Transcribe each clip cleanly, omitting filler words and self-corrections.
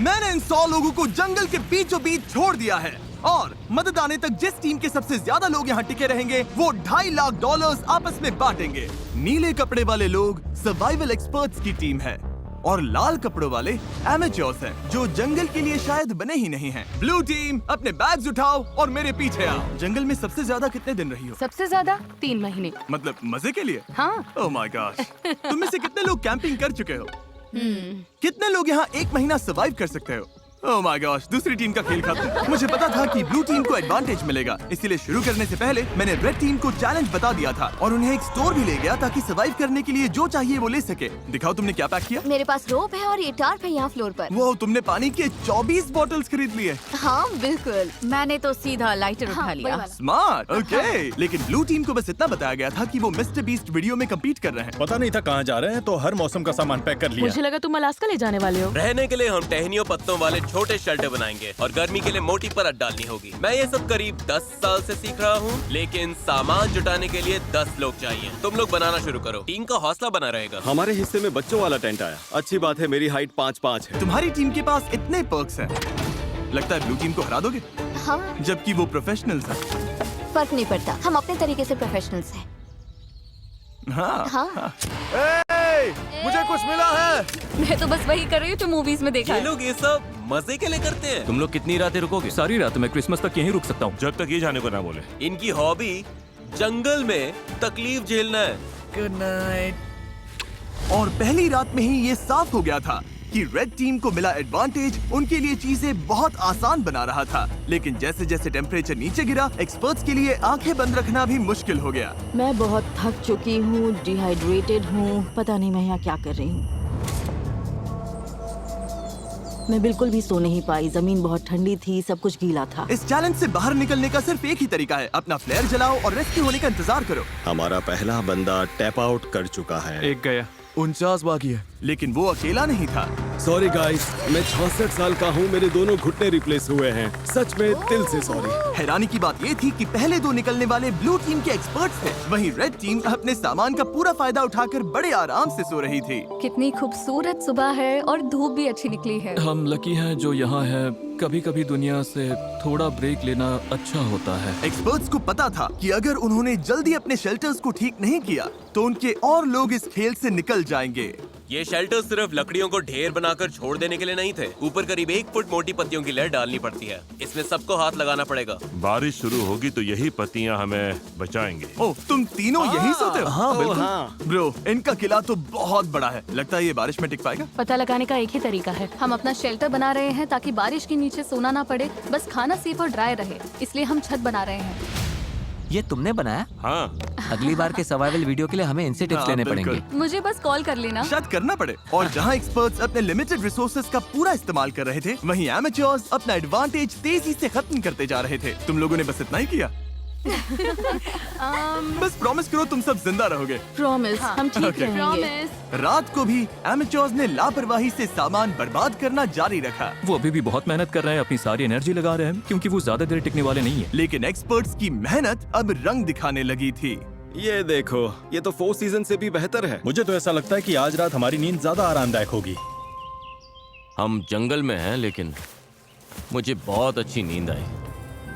मैंने इन 100 लोगों को जंगल के बीचों बीच छोड़ दिया है और मदद आने तक जिस टीम के सबसे ज्यादा लोग यहाँ टिके रहेंगे वो $2.5 लाख आपस में बांटेंगे। नीले कपड़े वाले लोग सर्वाइवल एक्सपर्ट्स की टीम है और लाल कपड़ों वाले एमेच्योर्स हैं जो जंगल के लिए शायद बने ही नहीं हैं। ब्लू टीम अपने बैग्स उठाओ और मेरे पीछे आओ। जंगल में सबसे ज्यादा कितने दिन रही हो? सबसे ज्यादा 3 महीने। मतलब मजे के लिए? हाँ। Oh my gosh. तुम में से कितने लोग कैंपिंग कर चुके हो? कितने लोग यहाँ 1 महीना सर्वाइव कर सकते हो? ओह माय गॉश, दूसरी टीम का खेल खत्म। मुझे पता था कि ब्लू टीम को एडवांटेज मिलेगा, इसलिए शुरू करने से पहले मैंने रेड टीम को चैलेंज बता दिया था और उन्हें एक स्टोर भी ले गया ताकि सर्वाइव करने के लिए जो चाहिए वो ले सके। दिखाओ तुमने क्या पैक किया? मेरे पास रोप है और ये टार्प है यहाँ फ्लोर पर। वो तुमने पानी के 24 बॉटल्स खरीद लिए। हाँ बिल्कुल। मैंने तो सीधा लाइटर उठा लिया। Smart, okay. लेकिन ब्लू टीम को बस इतना बताया गया था कि वो मिस्टर बीस्ट वीडियो में कम्पीट कर रहे हैं। पता नहीं था कहाँ जा रहे हैं, तो हर मौसम का सामान पैक कर लिया। मुझे लगा तुम अलास्का ले जाने वाले हो। रहने के लिए हम टहनियों पत्तों वाले छोटे शेल्टर बनाएंगे और गर्मी के लिए मोटी परत डालनी होगी। मैं ये सब करीब 10 साल से सीख रहा हूँ, लेकिन सामान जुटाने के लिए 10 लोग चाहिए। तुम लोग बनाना शुरू करो, टीम का हौसला बना रहेगा। हमारे हिस्से में बच्चों वाला टेंट आया। अच्छी बात है, मेरी हाइट 5'5" है। तुम्हारी टीम के पास इतने पर्क्स हैं, लगता है ब्लू टीम को हरा दोगे? हाँ। जबकि वो प्रोफेशनल्स हैं। फर्क नहीं पड़ता, हम अपने तरीके से प्रोफेशनल्स हैं। हाँ, हाँ। मुझे कुछ मिला है। मैं तो बस वही कर रही हूँ जो मूवीज में देखा ये है। लोग ये सब मजे के लिए करते हैं। तुम लोग कितनी रातें रुकोगे? सारी रात। मैं क्रिसमस तक यहीं रुक सकता हूँ। जब तक ये जाने को ना बोले। इनकी हॉबी जंगल में तकलीफ झेलना है। Good night. और पहली रात में ही ये साफ हो गया था कि रेड टीम को मिला एडवांटेज उनके लिए चीजें बहुत आसान बना रहा था। लेकिन जैसे जैसे टेम्परेचर नीचे गिरा, एक्सपर्ट्स के लिए आंखें बंद रखना भी मुश्किल हो गया। मैं बहुत थक चुकी हूँ, डिहाइड्रेटेड हूँ, पता नहीं मैं यहाँ क्या कर रही हूँ। मैं बिल्कुल भी सो नहीं पाई, जमीन बहुत ठंडी थी, सब कुछ गीला था। इस चैलेंज से बाहर निकलने का सिर्फ एक ही तरीका है, अपना फ्लेयर जलाओ और रेस्क्यू होने का इंतजार करो। हमारा पहला बंदा टैप आउट कर चुका है। एक गया। 49 बाकी है, लेकिन वो अकेला नहीं था। सॉरी गाइस, मैं 66 साल का हूँ, मेरे दोनों घुटने रिप्लेस हुए हैं। सच में दिल से सॉरी। हैरानी की बात ये थी कि पहले 2 निकलने वाले ब्लू टीम के एक्सपर्ट्स थे, वहीं रेड टीम अपने सामान का पूरा फायदा उठाकर बड़े आराम से सो रही थी। कितनी खूबसूरत सुबह है और धूप भी अच्छी निकली है। हम लकी हैं जो यहाँ है। कभी कभी दुनिया से थोड़ा ब्रेक लेना अच्छा होता है। एक्सपर्ट्स को पता था कि अगर उन्होंने जल्दी अपने शेल्टर्स को ठीक नहीं किया तो उनके और लोग इस खेल से निकल जाएंगे। ये शेल्टर सिर्फ लकड़ियों को ढेर बनाकर छोड़ देने के लिए नहीं थे। ऊपर करीब 1 फुट मोटी पत्तियों की लेयर डालनी पड़ती है। इसमें सबको हाथ लगाना पड़ेगा। बारिश शुरू होगी तो यही पत्तियां हमें बचाएंगे। ओह, तुम तीनों यहीं सोते हो? हाँ बिल्कुल। ब्रो, इनका किला तो बहुत बड़ा है, लगता है ये बारिश में टिक पाएगा। पता लगाने का एक ही तरीका है, हम अपना शेल्टर बना रहे हैं ताकि बारिश के नीचे सोना ना पड़े, बस खाना सेफ और ड्राई रहे, इसलिए हम छत बना रहे हैं। ये तुमने बनाया? हाँ। अगली बार के सर्वाइवल वीडियो के लिए हमें इनसे टिप्स हाँ, लेने बिल्कुल। पड़ेंगे। मुझे बस कॉल कर लेना। शायद करना पड़े। और जहाँ एक्सपर्ट्स अपने लिमिटेड रिसोर्सेज का पूरा इस्तेमाल कर रहे थे, वहीं एमेच्योर्स अपना एडवांटेज तेजी से खत्म करते जा रहे थे। तुम लोगों ने बस इतना ही किया। बस प्रॉमिस करो तुम सब जिंदा रहोगे। प्रॉमिस, हम ठीक Okay. रहेंगे। रात को भी एमेच्योर्स ने लापरवाही से सामान बर्बाद करना जारी रखा, वो अभी भी बहुत मेहनत कर रहे हैं, अपनी सारी एनर्जी लगा रहे हैं, क्योंकि वो ज्यादा देर टिकने वाले नहीं है। लेकिन एक्सपर्ट्स की मेहनत अब रंग दिखाने लगी थी। ये देखो, ये तो 4 सीजन से भी बेहतर है। मुझे तो ऐसा लगता है कि आज रात हमारी नींद ज्यादा आरामदायक होगी। हम जंगल में हैं, लेकिन मुझे बहुत अच्छी नींद आई।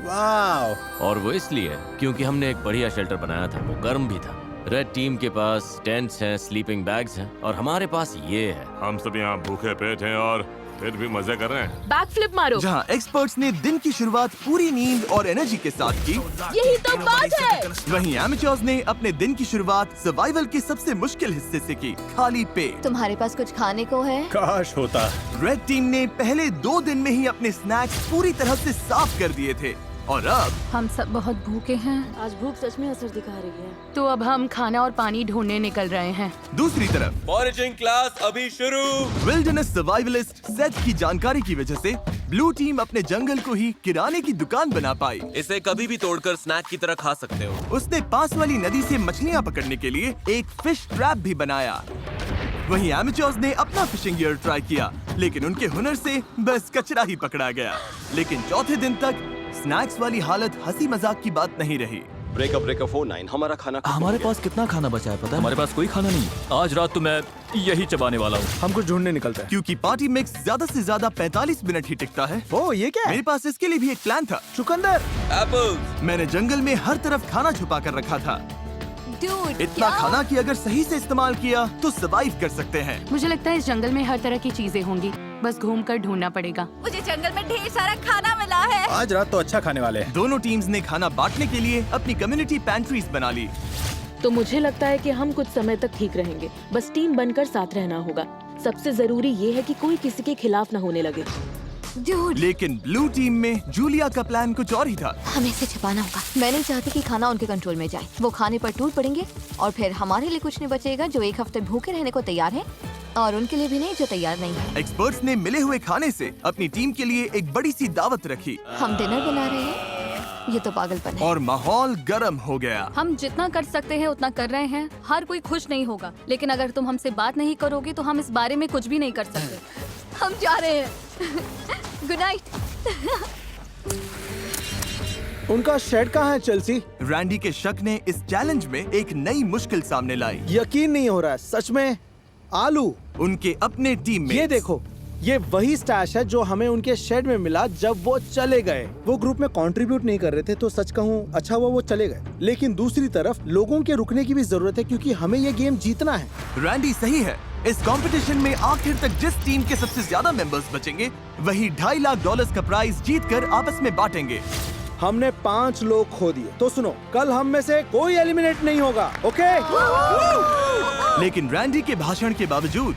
वाह। और वो इसलिए क्योंकि हमने एक बढ़िया शेल्टर बनाया था, वो गर्म भी था। रेड टीम के पास टेंट्स हैं, स्लीपिंग बैग्स हैं और हमारे पास ये है। हम सब यहाँ भूखे पेट हैं और फिर भी मजे कर रहे हैं। बैक फ्लिप मारो। जहाँ एक्सपर्ट्स ने दिन की शुरुआत पूरी नींद और एनर्जी के साथ की, यही तो बात है। वहीं एमेच्योर्स ने अपने दिन की शुरुआत सर्वाइवल के सबसे मुश्किल हिस्से से की, खाली पेट। तुम्हारे पास कुछ खाने को है? काश होता। रेड टीम ने पहले 2 दिन में ही अपने स्नैक्स पूरी तरह से साफ कर दिए थे और अब हम सब बहुत भूखे हैं। आज भूख सच में असर दिखा रही है। तो अब हम खाना और पानी ढूंढने निकल रहे हैं। दूसरी तरफ फॉरेजिंग क्लास अभी शुरू। विल्डरनेस सर्वाइवलिस्ट सेथ की जानकारी की वजह से ब्लू टीम अपने जंगल को ही किराने की दुकान बना पाई। इसे कभी भी तोड़कर स्नैक की तरह खा सकते हो। उसने पास वाली नदी से मछलियाँ पकड़ने के लिए एक फिश ट्रैप भी बनाया। वहीं एमेच्योर्स ने अपना फिशिंग गियर ट्राई किया, लेकिन उनके हुनर से बस कचरा ही पकड़ा गया। लेकिन चौथे दिन तक स्नैक्स वाली हालत हंसी मजाक की बात नहीं रही। ब्रेकअप 49 हमारा खाना खत्म हमारे हो गया। पास कितना खाना बचा है पता है? हमारे पास कोई खाना नहीं है। आज रात तो मैं यही चबाने वाला हूँ। हम कुछ ढूंढने निकलते हैं। क्योंकि पार्टी मिक्स ज्यादा से ज्यादा 45 मिनट ही टिकता है। ओ ये क्या है? मेरे पास इसके लिए भी एक प्लान था। चुकंदर। एप्पल्स। मैंने जंगल में हर तरफ खाना छुपा कर रखा था, Dude, इतना क्या? खाना कि अगर सही से इस्तेमाल किया तो सरवाइव कर सकते हैं। मुझे लगता है इस जंगल में हर तरह की चीजें होंगी, बस घूम कर ढूंढना पड़ेगा। मुझे जंगल में ढेर सारा खाना मिला है। आज रात तो अच्छा खाने वाले हैं। दोनों टीम्स ने खाना बांटने के लिए अपनी कम्युनिटी पैंट्रीज बना ली। तो मुझे लगता है कि हम कुछ समय तक ठीक रहेंगे। बस टीम बनकर साथ रहना होगा। सबसे जरूरी ये है कि कोई किसी के खिलाफ न होने लगे। Dude, लेकिन ब्लू टीम में जूलिया का प्लान कुछ और ही था। हमें इसे छिपाना होगा। मैं नहीं चाहती कि खाना उनके कंट्रोल में जाए। वो खाने पर टूट पड़ेंगे और फिर हमारे लिए कुछ नहीं बचेगा जो एक हफ्ते भूखे रहने को तैयार हैं, और उनके लिए भी नहीं जो तैयार नहीं है। एक्सपर्ट्स ने मिले हुए खाने से अपनी टीम के लिए एक बड़ी सी दावत रखी हम डिनर बना रहे हैं। ये तो पागलपन है। और माहौल गर्म हो गया। हम जितना कर सकते हैं उतना कर रहे हैं। हर कोई खुश नहीं होगा, लेकिन अगर तुम हमसे बात नहीं करोगे तो हम इस बारे में कुछ भी नहीं कर सकते। हम जा रहे हैं। Good night. उनका शेड कहाँ है चेल्सी? रैंडी के शक ने इस चैलेंज में एक नई मुश्किल सामने लाई। यकीन नहीं हो रहा है सच में। आलू। उनके अपने टीम में ये देखो, ये वही स्टैश है जो हमें उनके शेड में मिला जब वो चले गए। वो ग्रुप में कंट्रीब्यूट नहीं कर रहे थे, तो सच कहूँ अच्छा हुआ वो चले गए। लेकिन दूसरी तरफ लोगों के रुकने की भी जरूरत है, क्योंकि हमें ये गेम जीतना है। रैंडी सही है। इस कंपटीशन में आखिर तक जिस टीम के सबसे ज्यादा मेंबर्स बचेंगे वही $2.5 लाख का प्राइज जीतकर आपस में बांटेंगे। हमने 5 लोग खो दिए, तो सुनो, कल हम में से कोई एलिमिनेट नहीं होगा, ओके? लेकिन रैंडी के भाषण के बावजूद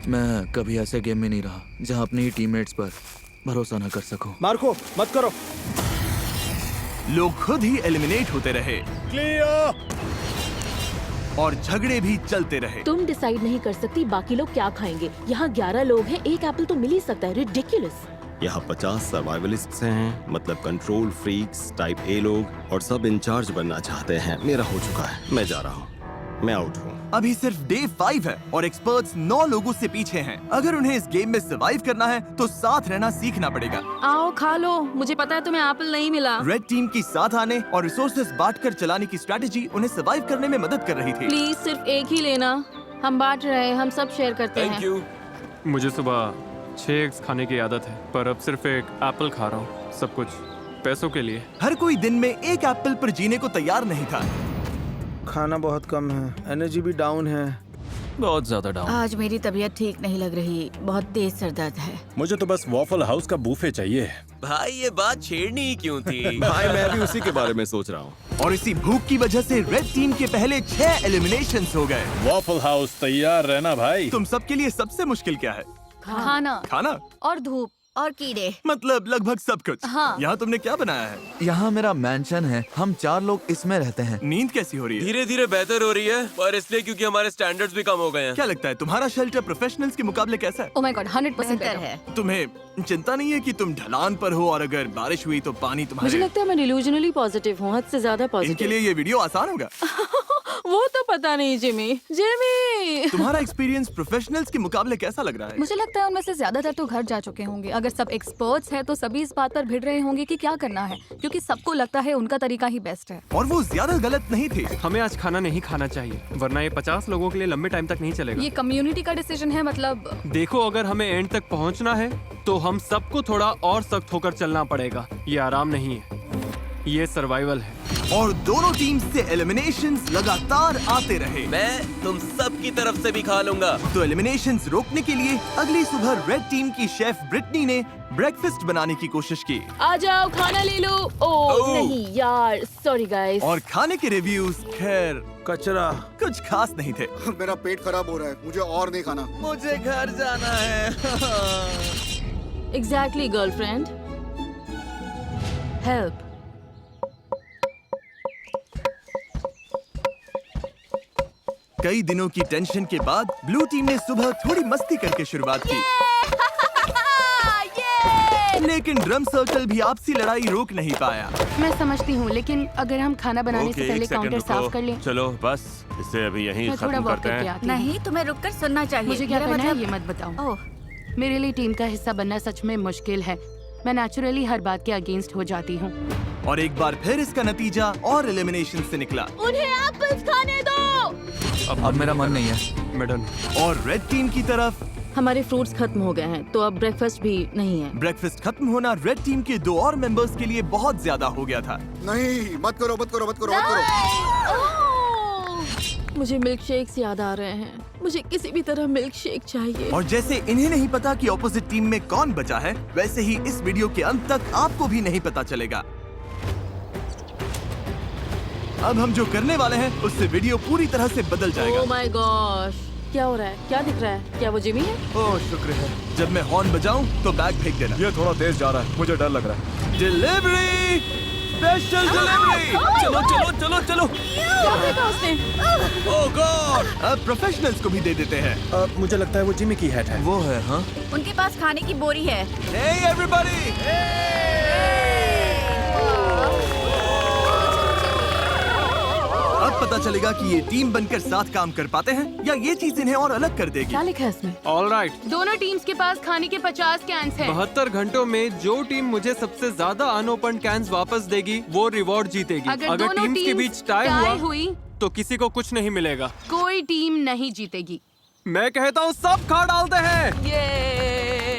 मैं कभी ऐसे गेम में नहीं रहा जहाँ अपनी टीममेट्स पर भरोसा न कर सकूं। मार्को मत करो। लोग खुद ही एलिमिनेट होते रहे और झगड़े भी चलते रहे। तुम डिसाइड नहीं कर सकती बाकी लोग क्या खाएंगे। यहाँ 11 लोग हैं, एक एप्पल तो मिल ही सकता है। रिडिकुलस। यहाँ 50 सर्वाइवलिस्ट्स हैं, मतलब कंट्रोल फ्रीक्स टाइप ए लोग, और सब इंचार्ज बनना चाहते हैं। मेरा हो चुका है, मैं जा रहा हूँ, मैं आउट हूँ। अभी सिर्फ डे 5 है और एक्सपर्ट्स 9 लोगों से पीछे हैं। अगर उन्हें इस गेम में सरवाइव करना है तो साथ रहना सीखना पड़ेगा। आओ खा लो। मुझे पता है तुम्हें एप्पल नहीं मिला। रेड टीम की साथ आने और रिसोर्सेज बांटकर चलाने की स्ट्रेटेजी उन्हें सरवाइव करने में मदद कर रही थी। प्लीज सिर्फ एक ही लेना। हम बांट रहे हैं, हम सब शेयर करते थैंक हैं। यू। मुझे सुबह 6 एग्स खाने की आदत है, पर अब सिर्फ एक एप्पल खा रहा हूँ। सब कुछ पैसों के लिए। हर कोई दिन में एक एप्पल पर जीने को तैयार नहीं था। खाना बहुत कम है, एनर्जी भी डाउन है। बहुत ज्यादा डाउन। आज मेरी तबीयत ठीक नहीं लग रही, बहुत तेज सर दर्द है। मुझे तो बस वॉफल हाउस का बूफे चाहिए। भाई ये बात छेड़नी ही क्यों थी? भाई मैं भी उसी के बारे में सोच रहा हूँ। और इसी भूख की वजह से रेड टीम के पहले 6 एलिमिनेशंस हो गए। वॉफल हाउस तैयार रहना भाई। तुम सबके लिए सबसे मुश्किल क्या है? खाना खाना और धूप और कीड़े। मतलब लगभग सब कुछ। हाँ। यहाँ तुमने क्या बनाया है? यहाँ मेरा मैंशन है, हम 4 लोग इसमें रहते हैं। नींद कैसी हो रही है? धीरे धीरे बेहतर हो रही है, पर इसलिए क्योंकि हमारे स्टैंडर्ड्स भी कम हो गए हैं। क्या लगता है तुम्हारा शेल्टर प्रोफेशनल्स के मुकाबले कैसा है? ओह माय गॉड 100% बेहतर बेटर है। तुम्हें चिंता नहीं है कि तुम ढलान पर हो और अगर बारिश हुई तो पानी मुझे तुम्हारे? लगता है मैं डिल्यूजनली पॉजिटिव हूँ, हद से ज्यादा इनके पॉजिटिव। लिए ये वीडियो आसान होगा। वो तो पता नहीं जिमी। तुम्हारा एक्सपीरियंस प्रोफेशनल्स के मुकाबले कैसा लग रहा है? मुझे लगता है उनमें से ज्यादातर तो घर जा चुके होंगे। अगर सब एक्सपर्ट्स हैं तो सभी इस बात पर भिड़ रहे होंगे कि क्या करना है, क्योंकि सबको लगता है उनका तरीका ही बेस्ट है। और वो ज्यादा गलत नहीं थे। हमें आज खाना नहीं खाना चाहिए, वरना ये 50 लोगों के लिए लंबे टाइम तक नहीं चलेगा। ये कम्युनिटी का डिसीजन है। मतलब देखो, अगर हमें एंड तक पहुंचना है तो हम सबको थोड़ा और सख्त होकर चलना पड़ेगा। ये आराम नहीं है, ये सर्वाइवल है। और दोनों टीम से एलिमिनेशंस लगातार आते रहे। मैं तुम सब की तरफ से भी खा लूंगा। तो एलिमिनेशंस रोकने के लिए अगली सुबह रेड टीम की शेफ ब्रिटनी ने ब्रेकफास्ट बनाने की कोशिश की। आ जाओ खाना ले लो। ओह नहीं यार, सॉरी गाइस। और खाने के रिव्यूज खैर कचरा। कुछ खास नहीं थे। मेरा पेट खराब हो रहा है, मुझे और नहीं खाना। मुझे घर जाना है। Exactly girlfriend. हेल्प। कई दिनों की टेंशन के बाद ब्लू टीम ने सुबह थोड़ी मस्ती करके शुरुआत की। लेकिन ड्रम सर्कल भी आपसी लड़ाई रोक नहीं पाया। मैं समझती हूँ, लेकिन अगर हम खाना बनाने से पहले काउंटर साफ कर लें। चलो बस इसे अभी यहीं मैं थोड़ा खत्म वॉक करते करके हैं। आती हूँ। नहीं, तुम्हें रुककर सुनना चाहिए। मुझे क्या मेरा करना है मतलब- ये मत बताओ। ओह, मेरे लिए टीम का हिस्सा बनना सच में मुश्किल है। मैं नेचुरली हर बात के अगेंस्ट हो जाती हूँ। और एक बार फिर इसका नतीजा और एलिमिनेशन से निकला। उन्हें एप्पल्स खाने दो। अब मेरा मन नहीं है। मैडम, और रेड टीम की तरफ हमारे फ्रूट्स खत्म हो गए हैं, तो अब ब्रेकफास्ट भी नहीं है। ब्रेकफास्ट खत्म होना रेड टीम के 2 और मेंबर्स के लिए बहुत ज्यादा हो गया था। नहीं, मत करो मत करो मत करो मत करो। मुझे मिल्क शेक्स याद आ रहे हैं। मुझे किसी भी तरह मिल्क शेक चाहिए। और जैसे इन्हें नहीं पता कि ऑपोजिट टीम में कौन बचा है, वैसे ही इस वीडियो के अंत तक आपको भी नहीं पता चलेगा। अब हम जो करने वाले हैं उससे वीडियो पूरी तरह से बदल जाएगा। ओह माय गॉश, क्या हो रहा है? क्या दिख रहा है? क्या वो जिमी है? ओह शुक्र है। जब मैं हॉर्न बजाऊं तो बैग फेंक देना। ये थोड़ा तेज जा रहा है, मुझे डर लग रहा है। Delivery, special delivery. चलो चलो चलो चलो। क्या फेंका उसने? ओह गॉड, अब प्रोफेशनल्स को भी दे देते हैं। मुझे लगता है वो जिमी की हैट है। वो है, हाँ। उनके पास खाने की बोरी है। Hey everybody! अब पता चलेगा कि ये टीम बनकर साथ काम कर पाते हैं या ये चीज इन्हें और अलग कर देगी। क्या लिखा है इसमें? All right. दोनों टीम्स के पास खाने के 50 कैंस हैं। 72 घंटों में जो टीम मुझे सबसे ज्यादा अनओपन कैंस वापस देगी वो रिवॉर्ड जीतेगी। अगर दोनों टीम्स के टीम्स बीच टाई टाई हुआ हुई तो किसी को कुछ नहीं मिलेगा। कोई टीम नहीं जीतेगी। मैं कहता हूँ सब खा डालते हैं।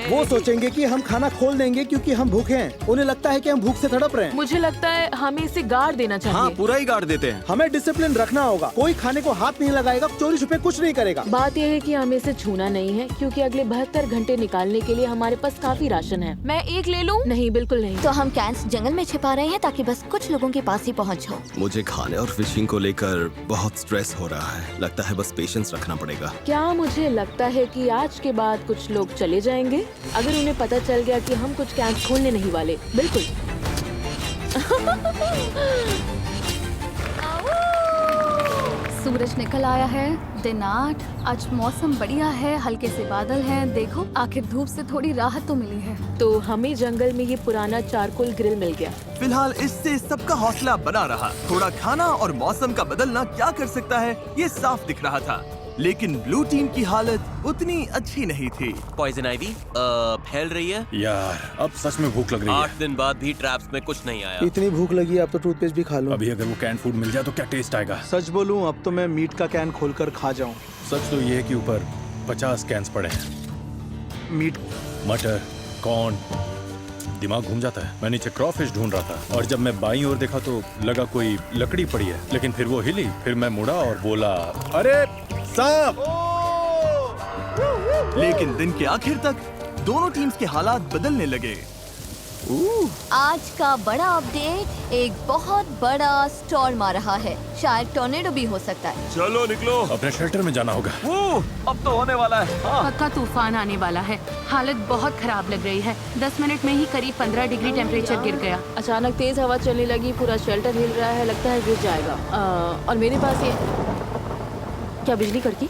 वो सोचेंगे कि हम खाना खोल देंगे क्योंकि हम भूखे हैं। उन्हें लगता है कि हम भूख से तड़प रहे हैं। मुझे लगता है हमें इसे गाड़ देना चाहिए। हाँ, पूरा ही गाड़ देते हैं। हमें डिसिप्लिन रखना होगा। कोई खाने को हाथ नहीं लगाएगा, चोरी छुपे कुछ नहीं करेगा। बात यह है कि हमें इसे छूना नहीं है क्योंकि अगले 72 घंटे निकालने के लिए हमारे पास काफी राशन है। मैं एक ले लूं? नहीं, बिल्कुल नहीं। तो हम कैंस जंगल में छिपा रहे हैं ताकि बस कुछ लोगों के पास ही पहुंच हो। मुझे खाने और फिशिंग को लेकर बहुत स्ट्रेस हो रहा है। लगता है बस पेशेंस रखना पड़ेगा। क्या मुझे लगता है कि आज के बाद कुछ लोग चले जाएंगे अगर उन्हें पता चल गया कि हम कुछ कैंप खोलने नहीं वाले। बिल्कुल। सूरज निकल आया है। दिन 8। आज मौसम बढ़िया है, हल्के से बादल हैं। देखो, आखिर धूप से थोड़ी राहत तो मिली है। तो हमें जंगल में ये पुराना चारकोल ग्रिल मिल गया। फिलहाल इससे सबका हौसला बना रहा। थोड़ा खाना और मौसम का बदलना क्या कर सकता है, ये साफ दिख रहा था। लेकिन ब्लू टीम की हालत उतनी अच्छी नहीं थी। पॉइजन आइवी फैल रही है। यार, अब सच में भूख लग रही है। 8 दिन बाद भी ट्रैप्स में कुछ नहीं आया। इतनी भूख लगी है, अब तो टूथपेस्ट भी खा लूं। अभी अगर वो कैन फूड मिल जाए तो क्या टेस्ट आएगा। सच बोलूं, अब तो मैं मीट का कैन खोलकर खा जाऊं। सच तो ये है कि ऊपर 50 कैंस पड़े हैं। मीट, मटर, कॉर्न, दिमाग घूम जाता है। मैं नीचे क्रॉफिश ढूंढ रहा था और जब मैं बाईं ओर देखा तो लगा कोई लकड़ी पड़ी है, लेकिन फिर वो हिली। फिर मैं मुड़ा और बोला, अरे सांप। लेकिन दिन के आखिर तक दोनों टीम्स के हालात बदलने लगे। आज का बड़ा अपडेट, एक बहुत बड़ा स्टॉर्म आ रहा है। शायद टॉर्नेडो भी हो सकता है। चलो निकलो, अपने शेल्टर में जाना होगा। अब तो होने वाला है। पक्का तूफान आने वाला है। हालत बहुत खराब लग रही है। 10 मिनट में ही करीब 15 डिग्री टेम्परेचर गिर गया। अचानक तेज हवा चलने लगी, पूरा शेल्टर हिल रहा है, लगता है गिर जाएगा। और मेरे पास ये क्या बिजली कड़की?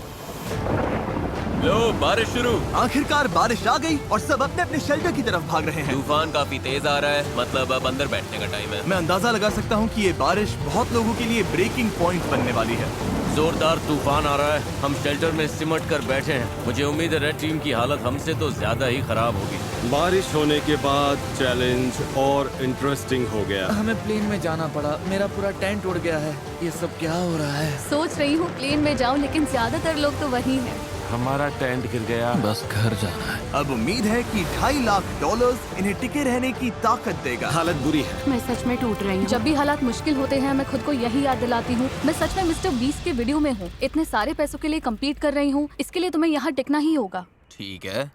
लो, बारिश शुरू। आखिरकार बारिश आ गई और सब अपने अपने शेल्टर की तरफ भाग रहे हैं। तूफान काफी तेज आ रहा है, मतलब अब अंदर बैठने का टाइम है। मैं अंदाजा लगा सकता हूँ कि ये बारिश बहुत लोगों के लिए ब्रेकिंग पॉइंट बनने वाली है। जोरदार तूफान आ रहा है। हम शेल्टर में सिमट कर बैठे हैं। मुझे उम्मीद है रेड टीम की हालत हमसे तो ज्यादा ही खराब होगी। बारिश होने के बाद चैलेंज और इंटरेस्टिंग हो गया। हमें प्लेन में जाना पड़ा। मेरा पूरा टेंट उड़ गया है। ये सब क्या हो रहा है? सोच रही हूँ प्लेन में जाऊँ, लेकिन ज्यादातर लोग तो वही हैं। हमारा टेंट गिर गया। बस घर जाना है। अब उम्मीद है कि $2.5 लाख इन्हें टिके रहने की ताकत देगा। हालत बुरी है। मैं सच में टूट रही हूँ। जब भी हालात मुश्किल होते हैं, मैं खुद को यही याद दिलाती हूँ, मैं सच में मिस्टर बीस्ट के वीडियो में हूँ। इतने सारे पैसों के लिए कम्पीट कर रही हूँ, इसके लिए तुम्हें यहाँ टिकना ही होगा। ठीक है,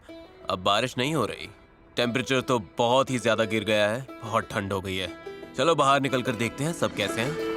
अब बारिश नहीं हो रही। टेम्परेचर तो बहुत ही ज्यादा गिर गया है। बहुत ठंड हो गई है। चलो बाहर निकल कर देखते हैं सब कैसे हैं।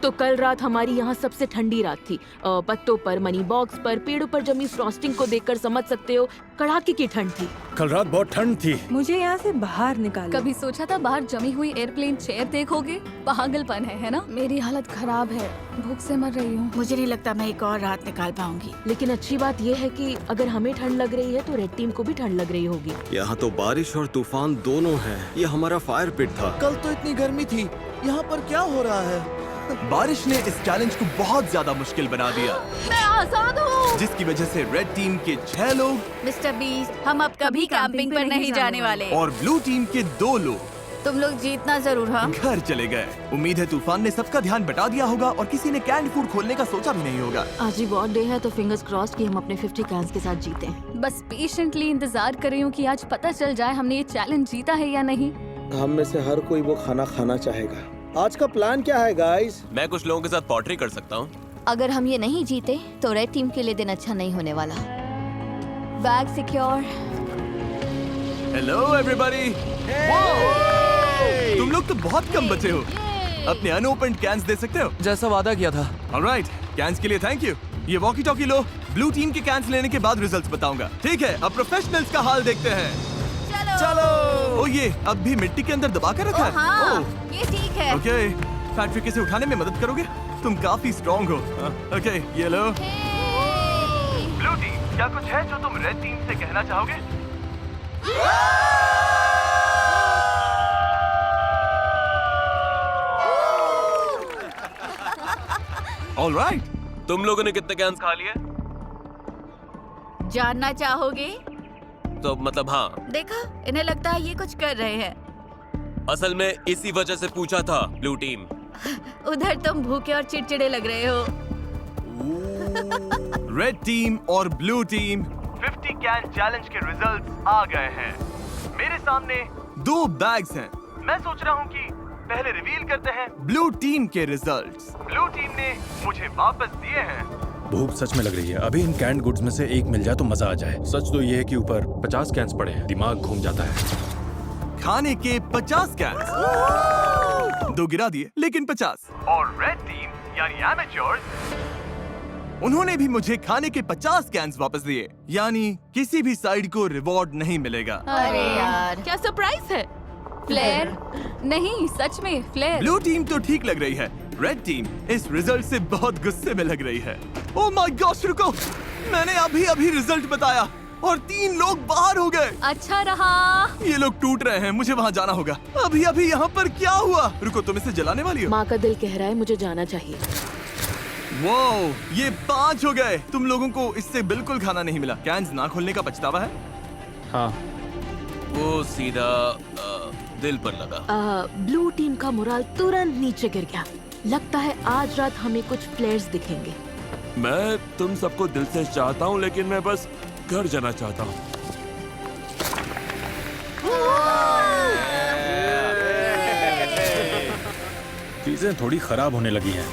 तो कल रात हमारी यहाँ सबसे ठंडी रात थी। पत्तों पर, मनी बॉक्स पर, पेड़ों पर जमी फ्रॉस्टिंग को देखकर समझ सकते हो कड़ाके की ठंड थी। कल रात बहुत ठंड थी। मुझे यहाँ से बाहर निकालो। कभी सोचा था बाहर जमी हुई एयरप्लेन चेयर देखोगे? पागलपन है ना? मेरी हालत खराब है, भूख से मर रही हूँ। मुझे नहीं लगता मैं एक और रात निकाल पाऊंगी। लेकिन अच्छी बात यह है कि अगर हमें ठंड लग रही है तो रेड टीम को भी ठंड लग रही होगी। यहाँ तो बारिश और तूफान दोनों है। ये हमारा फायर पिट था। कल तो इतनी गर्मी थी, यहाँ पर क्या हो रहा है? बारिश ने इस चैलेंज को बहुत ज्यादा मुश्किल बना दिया, मैं आजाद हूँ। जिसकी वजह से रेड टीम के 6 लोग मिस्टर बीस्ट, हम अब कभी कैंपिंग पर नहीं जाने वाले। और ब्लू टीम के 2 लोग तुम लोग जीतना जरूर। हाँ, घर चले गए। उम्मीद है तूफान ने सबका ध्यान बटा दिया होगा और किसी ने कैंड फूड खोलने का सोचा भी नहीं होगा। आज रिवॉर्ड डे है तो फिंगर्स क्रॉस्ड कि हम अपने 50 कैंस के साथ जीते। बस पेशेंटली इंतजार कर रही हूँ कि आज पता चल जाए हमने ये चैलेंज जीता है या नहीं। हम में से हर कोई वो खाना खाना चाहेगा। आज का प्लान क्या है गाइस? मैं कुछ लोगों के साथ पॉटरी कर सकता हूँ। अगर हम ये नहीं जीते तो रेड टीम के लिए दिन अच्छा नहीं होने वाला। Bag secure. Hello everybody. तुम लोग तो बहुत कम बचे हो। अपने अनओपन्ड कैंस दे सकते हो जैसा वादा किया था। ऑलराइट, कैंस के लिए थैंक यू। ये वॉकी टॉकी लो। ब्लू टीम के कैंस लेने के बाद रिजल्ट्स बताऊंगा। ठीक है, अब प्रोफेशनल्स का हाल देखते हैं। चलो। ओ ये अब भी मिट्टी के अंदर दबा कर रखा है। हाँ, ये ठीक है। ओके, फैक्ट्री किसे उठाने में मदद करोगे? तुम काफी स्ट्रॉन्ग हो। ओके, ये लो। ब्लू टीम, क्या कुछ है जो तुम रेड टीम से कहना चाहोगे? ऑलराइट, तुम लोगों ने कितने कैंस खा लिए? जानना चाहोगे? तो मतलब हाँ। देखा, इन्हें लगता है ये कुछ कर रहे हैं। असल में इसी वजह से पूछा था ब्लू टीम। उधर तुम भूखे और चिड़चिड़े लग रहे हो। रेड टीम और ब्लू टीम 50 कैन चैलेंज के रिजल्ट्स आ गए हैं। मेरे सामने 2 बैग्स हैं। मैं सोच रहा हूँ कि पहले रिवील करते हैं ब्लू टीम के रिजल्ट्स। ब्लू टीम ने मुझे वापस दिए हैं। भूख सच में लग रही है। अभी इन कैंड गुड्स में से एक मिल जाए तो मजा आ जाए। सच तो ये है कि ऊपर 50 कैंस पड़े हैं, दिमाग घूम जाता है। खाने के 50 कैंस, 2 गिरा दिए लेकिन 50। और रेड टीम यानी एमेच्योर्स, उन्होंने भी मुझे खाने के 50 कैंस वापस दिए। यानी किसी भी साइड को रिवॉर्ड नहीं मिलेगा। अरे यार, क्या सरप्राइज है? फ्लेयर? नहीं, सच में फ्लेयर। ब्लू टीम तो ठीक लग रही है। रेड टीम इस रिजल्ट से बहुत गुस्से में लग रही है। ओह माय गॉश, रुको, मैंने अभी रिजल्ट बताया और 3 लोग बाहर हो गए। अच्छा रहा। ये लोग टूट रहे हैं, मुझे वहाँ जाना होगा। अभी यहाँ पर क्या हुआ? रुको, तुम इसे जलाने वाली हो? माँ का दिल कह रहा है मुझे जाना चाहिए। वो ये 5 हो गए। तुम लोगों को इससे बिल्कुल खाना नहीं मिला। कैंस ना खोलने का पछतावा है? हाँ। वो सीधा दिल पर लगा। ब्लू टीम का मोराल तुरंत नीचे गिर गया। लगता है आज रात हमें कुछ फ्लेयर्स दिखेंगे। मैं तुम सबको दिल से चाहता हूँ, लेकिन मैं बस घर जाना चाहता हूँ। चीजें थोड़ी खराब होने लगी हैं।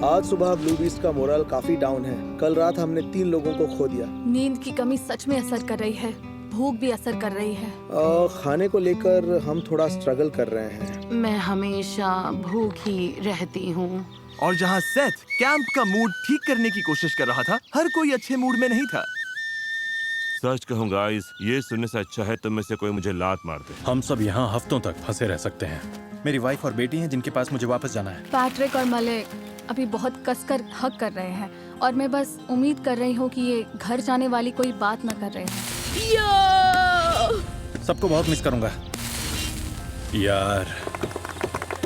आज सुबह ब्लू बीस्ट का मोरल काफी डाउन है। कल रात हमने 3 लोगों को खो दिया। नींद की कमी सच में असर कर रही है। भूख भी असर कर रही है। खाने को लेकर हम थोड़ा स्ट्रगल कर रहे हैं। मैं हमेशा भूखी रहती हूँ। और जहाँ सेथ कैंप का मूड ठीक करने की कोशिश कर रहा था, हर कोई अच्छे मूड में नहीं था। सच कहूँ गाइस, ये सुनने से अच्छा है तुम में से कोई मुझे लात मार दे। हम सब यहाँ हफ्तों तक फंसे रह सकते हैं। मेरी वाइफ और बेटी हैं जिनके पास मुझे वापस जाना है। पैट्रिक और मलिक अभी बहुत कसकर हक कर रहे हैं और मैं बस उम्मीद कर रही हूँ कि ये घर जाने वाली कोई बात न कर रहे हैं। सबको बहुत मिस करूंगा यार।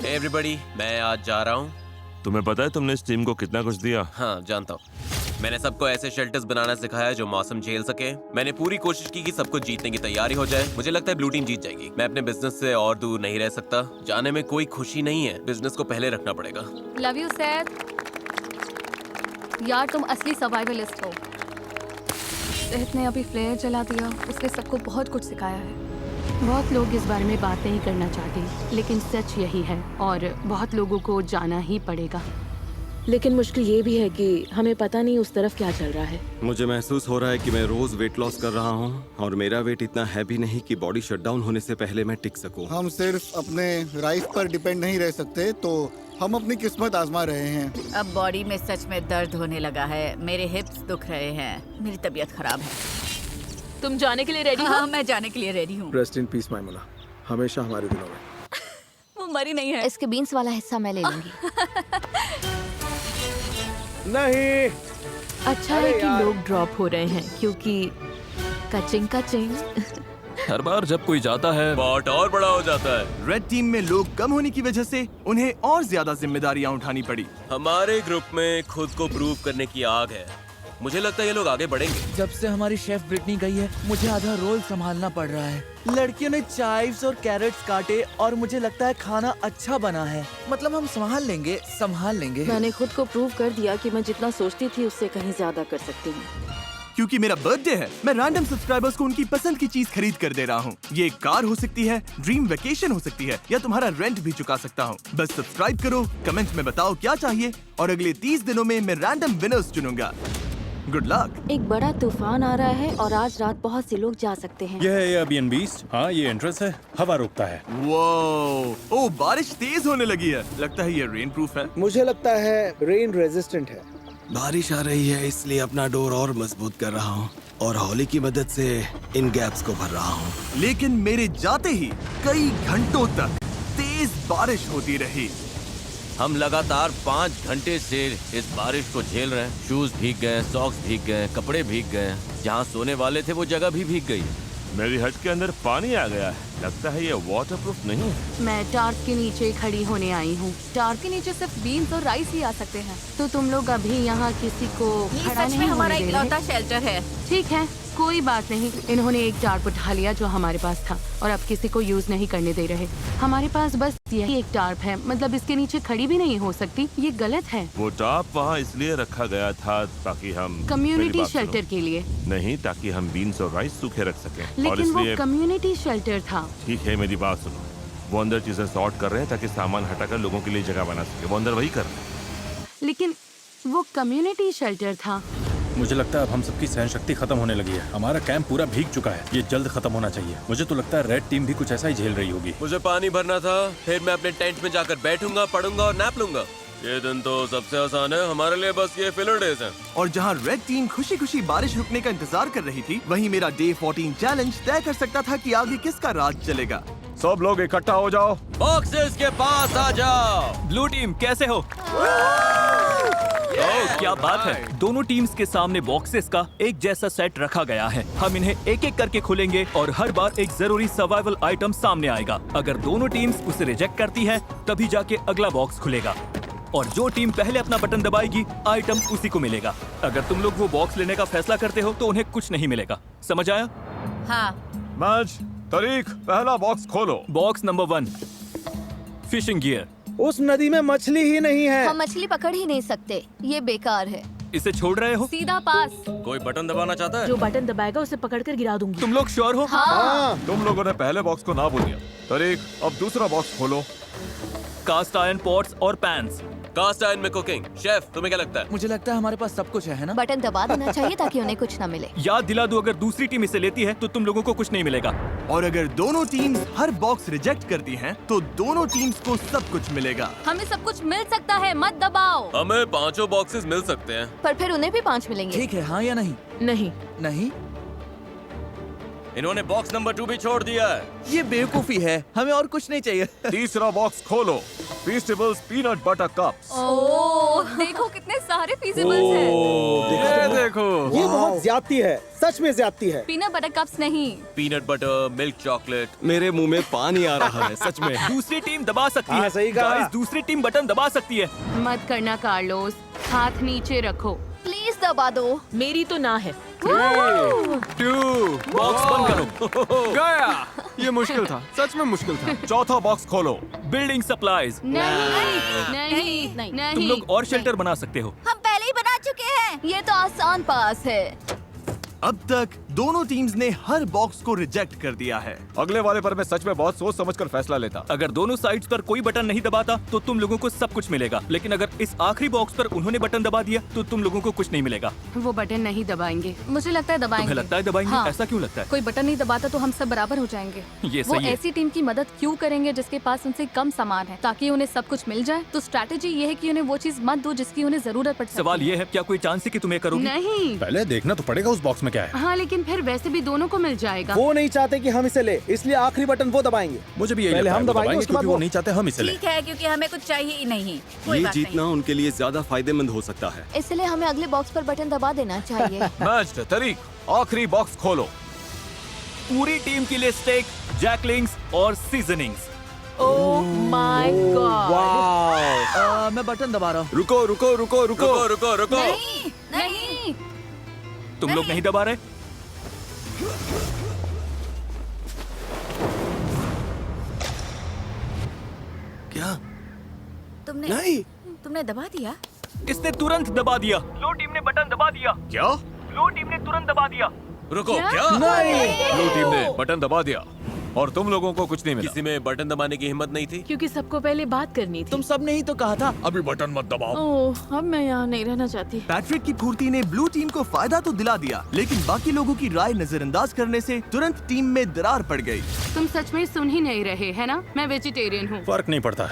एवरीबॉडी, मैं आज जा रहा हूँ। तुम्हें पता है तुमने इस टीम को कितना कुछ दिया? हाँ, जानता हूँ। मैंने सबको ऐसे शेल्टर्स बनाना सिखाया जो मौसम झेल सके। मैंने पूरी कोशिश की कि सबको जीतने की तैयारी हो जाए। मुझे लगता है ब्लू टीम जीत जाएगी। मैं अपने बिजनेस से और दूर नहीं रह सकता। जाने में कोई खुशी नहीं है। बिजनेस को पहले रखना पड़ेगा। Love you Seth. यार तुम असली सर्वाइवलिस्ट हो। सेथ ने अभी फ्लेयर जला दिया। उसने सबको बहुत कुछ सिखाया है। बहुत लोग इस बारे में बात नहीं करना चाहते, लेकिन सच यही है और बहुत लोगों को जाना ही पड़ेगा। लेकिन मुश्किल ये भी है कि हमें पता नहीं उस तरफ क्या चल रहा है। मुझे महसूस हो रहा है कि मैं रोज वेट लॉस कर रहा हूँ और मेरा वेट इतना हैवी नहीं कि बॉडी शटडाउन होने से पहले मैं टिक सकूं। हम सिर्फ अपने राइस पर डिपेंड नहीं रह सकते, तो हम अपनी किस्मत आजमा रहे हैं। अब बॉडी में सच में दर्द होने लगा है। मेरे हिप्स दुख रहे हैं। मेरी तबीयत खराब है। तुम जाने के लिए रेडी हो? हाँ, मैं जाने के लिए रेडी हूँ। रेस्ट इन पीस मैमुला, हमेशा हमारे दिलों में। वो मरी नहीं है। इसके बीन्स वाला हिस्सा मैं ले लूंगी। नहीं। अच्छा है कि लोग ड्रॉप हो रहे हैं क्योंकि कचिंग कचिंग। हर बार जब कोई जाता है पॉट और बड़ा हो जाता है। रेड टीम में लोग कम होने की वजह से उन्हें और ज्यादा जिम्मेदारियां उठानी पड़ी। हमारे ग्रुप में खुद को प्रूव करने की आग है। मुझे लगता है ये लोग आगे बढ़ेंगे। जब से हमारी शेफ ब्रिटनी गई है मुझे आधा रोल संभालना पड़ रहा है। लड़कियों ने चाइव्स और कैरेट्स काटे और मुझे लगता है खाना अच्छा बना है। मतलब हम संभाल लेंगे। मैंने खुद को प्रूव कर दिया कि मैं जितना सोचती थी उससे कहीं ज्यादा कर सकती हूँ। क्योंकि मेरा बर्थडे है, मैं रैंडम सब्सक्राइबर्स को उनकी पसंद की चीज खरीद कर दे रहा हूँ। ये एक कार हो सकती है, ड्रीम वेकेशन हो सकती है, या तुम्हारा रेंट भी चुका सकता हूँ। बस सब्सक्राइब करो, कमेंट में बताओ क्या चाहिए, और अगले 30 दिनों में मैं रैंडम विनर्स चुनूंगा। Good luck. एक बड़ा तूफान आ रहा है और आज रात बहुत से लोग जा सकते हैं। यह है एयरबीएनबी। हाँ, ये एंट्रेंस है, हवा रोकता है। वो बारिश तेज होने लगी है, लगता है ये रेन प्रूफ है। मुझे लगता है रेन रेजिस्टेंट है। बारिश आ रही है इसलिए अपना डोर और मजबूत कर रहा हूँ और हौली की मदद से इन गैप्स को भर रहा हूँ। लेकिन मेरे जाते ही कई घंटों तक तेज बारिश होती रही। हम लगातार 5 घंटे से इस बारिश को झेल रहे हैं। शूज भीग गए, सॉक्स भीग गए, कपड़े भीग गए, जहाँ सोने वाले थे वो जगह भी भीग गई। मेरी हट के अंदर पानी आ गया है, लगता है ये वाटरप्रूफ नहीं है। मैं टार्प के नीचे खड़ी होने आई हूँ। टार्प के नीचे सिर्फ बीन्स और राइस ही आ सकते हैं। तो तुम लोग अभी यहाँ किसी को ये खड़ा सच में नहीं हमारा होने दे रहे। इकलौता शेल्टर है। ठीक है, कोई बात नहीं। इन्होंने एक टार्प उठा लिया जो हमारे पास था और अब किसी को यूज नहीं करने दे रहे। हमारे पास बस यही एक टार्प है, मतलब इसके नीचे खड़ी भी नहीं हो सकती। ये गलत है। वो टाप वहाँ इसलिए रखा गया था ताकि हम कम्युनिटी शेल्टर के लिए नहीं, ताकि हम बीन्स और राइस सूखे रख सकें। और लेकिन वो इसलिए कम्युनिटी शेल्टर था। ठीक है, मेरी बात सुनो। वो अंदर चीजें सॉर्ट कर रहे हैं ताकि सामान हटाकर लोगों के लिए जगह बना सके। वो अंदर वही कर रहे हैं। लेकिन वो कम्युनिटी शेल्टर था। मुझे लगता है अब हम सबकी सहन शक्ति खत्म होने लगी है। हमारा कैंप पूरा भीग चुका है, ये जल्द खत्म होना चाहिए। मुझे तो लगता है रेड टीम भी कुछ ऐसा ही झेल रही होगी। मुझे पानी भरना था, फिर मैं अपने टेंट में जाकर बैठूंगा, पढ़ूंगा और नैप लूंगा। ये दिन तो सबसे आसान है, हमारे लिए बस ये फिलर डेज हैं। और जहाँ रेड टीम खुशी खुशी बारिश रुकने का इंतजार कर रही थी, वहीं मेरा डे 14 चैलेंज तय कर सकता था कि आगे किसका राज चलेगा। सब लोग इकट्ठा हो जाओ, बॉक्सेस के पास आ जाओ। ब्लू टीम कैसे हो? क्या बात है। दोनों टीम्स के सामने बॉक्सेस का एक जैसा सेट रखा गया है। हम इन्हें एक एक करके खोलेंगे और हर बार एक जरूरी सर्वाइवल आइटम सामने आएगा। अगर दोनों टीम्स उसे रिजेक्ट करती है तभी जाके अगला बॉक्स खुलेगा और जो टीम पहले अपना बटन दबाएगी आइटम उसी को मिलेगा। अगर तुम लोग वो बॉक्स लेने का फैसला करते हो तो उन्हें कुछ नहीं मिलेगा। समझ आया? हाँ। मैच तारीख, पहला बॉक्स खोलो। Box number 1, fishing gear. उस नदी में मछली ही नहीं है। हम मछली पकड़ ही नहीं सकते, ये बेकार है। इसे छोड़ रहे हो? सीधा पास। कोई बटन दबाना चाहता है? जो बटन दबाएगा उसे पकड़कर गिरा दूंगी। तुम लोग श्योर हो? हाँ। तुम लोगों ने पहले बॉक्स को ना बोल दिया। तारीख, अब दूसरा बॉक्स खोलो। कास्ट आयरन पॉट्स और पैन्स। कास्ट आयरन में कुकिंग। शेफ, तुम्हें क्या लगता है? मुझे लगता है हमारे पास सब कुछ है ना? बटन दबा देना चाहिए ताकि उन्हें कुछ न मिले। याद दिला दूं, अगर दूसरी टीम इसे लेती है तो तुम लोगों को कुछ नहीं मिलेगा। और अगर दोनों टीम्स हर बॉक्स रिजेक्ट करती हैं, तो दोनों टीम्स को सब कुछ मिलेगा। हमें सब कुछ मिल सकता है, मत दबाओ। हमें 5 बॉक्सेस मिल सकते हैं। पर फिर उन्हें भी 5 मिलेंगे। ठीक है, हाँ या नहीं? नहीं। नहीं? इन्होंने बॉक्स नंबर 2 भी छोड़ दिया है। ये बेवकूफी है, हमें और कुछ नहीं चाहिए। तीसरा बॉक्स खोलो। फीस्टेबल्स पीनट बटर कप्स। ओह, देखो कितने सारे फीजिबल्स हैं। ये देखो, ये बहुत ज्यादती है, सच में ज्यादती है। पीनट बटर कप्स नहीं, पीनट बटर, मिल्क चॉकलेट। मेरे मुंह में पानी आ रहा है सच में। दूसरी टीम दबा सकती हाँ, है। सही कहा। गाइस, दूसरी टीम बटन दबा सकती है। मत करना कार्लोस, हाथ नीचे रखो। प्लीज दबा दो। मेरी तो ना है। 2, बॉक्स बंद करो। गया। ये मुश्किल था, सच में मुश्किल था। चौथा बॉक्स खोलो। Building supplies. नहीं, नहीं। तुम लोग और शेल्टर बना सकते हो। हम पहले ही बना चुके हैं। ये तो आसान पास है। अब तक दोनों टीम्स ने हर बॉक्स को रिजेक्ट कर दिया है। अगले वाले पर मैं सच में बहुत सोच समझकर फैसला लेता। अगर दोनों साइड्स पर कोई बटन नहीं दबाता तो तुम लोगों को सब कुछ मिलेगा, लेकिन अगर इस आखिरी बॉक्स पर उन्होंने बटन दबा दिया तो तुम लोगों को कुछ नहीं मिलेगा। वो बटन नहीं दबाएंगे। मुझे लगता है दबाएंगे। तुम्हें लगता है दबाएंगे? हाँ। ऐसा क्यों लगता है? कोई बटन नहीं दबाता तो हम सब बराबर हो जाएंगे। ये वो सही है। ऐसी टीम की मदद क्यों करेंगे जिसके पास उनसे कम सामान है, ताकि उन्हें सब कुछ मिल जाए। तो स्ट्रैटेजी ये है कि उन्हें वो चीज मत दो जिसकी उन्हें जरूरत पड़ सकती है। सवाल ये है, क्या कोई चांस है कि तुम्हें करोगे? नहीं। पहले देखना तो पड़ेगा उस बॉक्स में क्या है। हाँ, लेकिन फिर वैसे भी दोनों को मिल जाएगा। वो नहीं चाहते कि हम इसे ले, इसलिए आखिरी बटन वो दबाएंगे। मुझे भी यही पहले लगता है, हम वो दबाएंगे, उसके बाद क्योंकि वो नहीं चाहते हम इसे ले। ठीक है, क्योंकि हमें कुछ चाहिए ही नहीं। कोई ये बात जीतना नहीं। उनके लिए ज्यादा फायदेमंद हो सकता है। इसलिए हमें अगले बॉक्स पर बटन दबा देना चाहिए। मैच तारीख, आखिरी बॉक्स खोलो। पूरी टीम के लिए स्टेक, जैकलिंग्स और सीजनिंग्स। Oh my God. वाह। मैं बटन दबा रहा हूँ। रुको रुको रुको रुको। रुको रुको रुको। नहीं, नहीं। तुम लोग नहीं दबा रहे? क्या? तुमने दबा दिया? इसने तुरंत दबा दिया। लो टीम ने बटन दबा दिया। क्या? लो टीम ने तुरंत दबा दिया। रुको, क्या? ब्लू टीम ने बटन दबा दिया और तुम लोगों को कुछ नहीं मिला। किसी में बटन दबाने की हिम्मत नहीं थी? क्योंकि सबको पहले बात करनी थी। तुम सब ने ही तो कहा था अभी बटन मत दबाओ। ओह, अब मैं यहाँ नहीं रहना चाहती। पैट्रिक की फुर्ती ने ब्लू टीम को फायदा तो दिला दिया, लेकिन बाकी लोगों की राय नजरअंदाज करने से तुरंत टीम में दरार पड़ गई। तुम सच में सुन ही नहीं रहे, है ना? मैं वेजिटेरियन हूँ। फर्क नहीं पड़ता।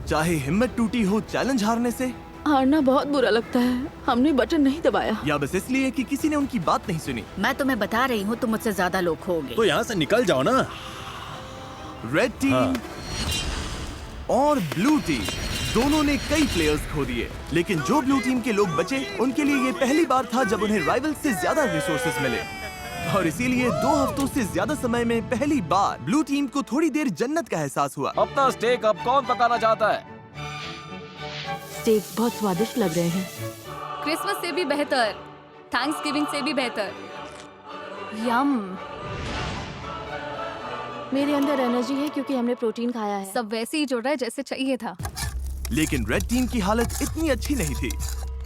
चाहे हिम्मत टूटी हो चैलेंज हारने से, हारना बहुत बुरा लगता है। हमने बटन नहीं दबाया। या बस इसलिए कि किसी ने उनकी बात नहीं सुनी। मैं तुम्हें बता रही हूँ, तुम मुझसे ज्यादा लोग खोगे। तो यहाँ से निकल जाओ ना। रेड टीम और ब्लू टीम दोनों ने कई प्लेयर्स खो दिए, लेकिन जो ब्लू टीम के लोग बचे उनके लिए ये पहली बार था जब उन्हें राइवल से ज्यादा रिसोर्सेज मिले, और इसीलिए 2 हफ्तों से ज्यादा समय में पहली बार ब्लू टीम को थोड़ी देर जन्नत का एहसास हुआ। अपना स्टेक अब कौन पकाना चाहता है? स्टेक बहुत स्वादिष्ट लग रहे हैं। क्रिसमस से भी बेहतर, थैंक्सगिविंग से भी बेहतर। यम। मेरे अंदर एनर्जी है क्योंकि हमने प्रोटीन खाया है। सब वैसे ही जुड़ रहा है जैसे चाहिए था। लेकिन रेड टीम की हालत इतनी अच्छी नहीं थी।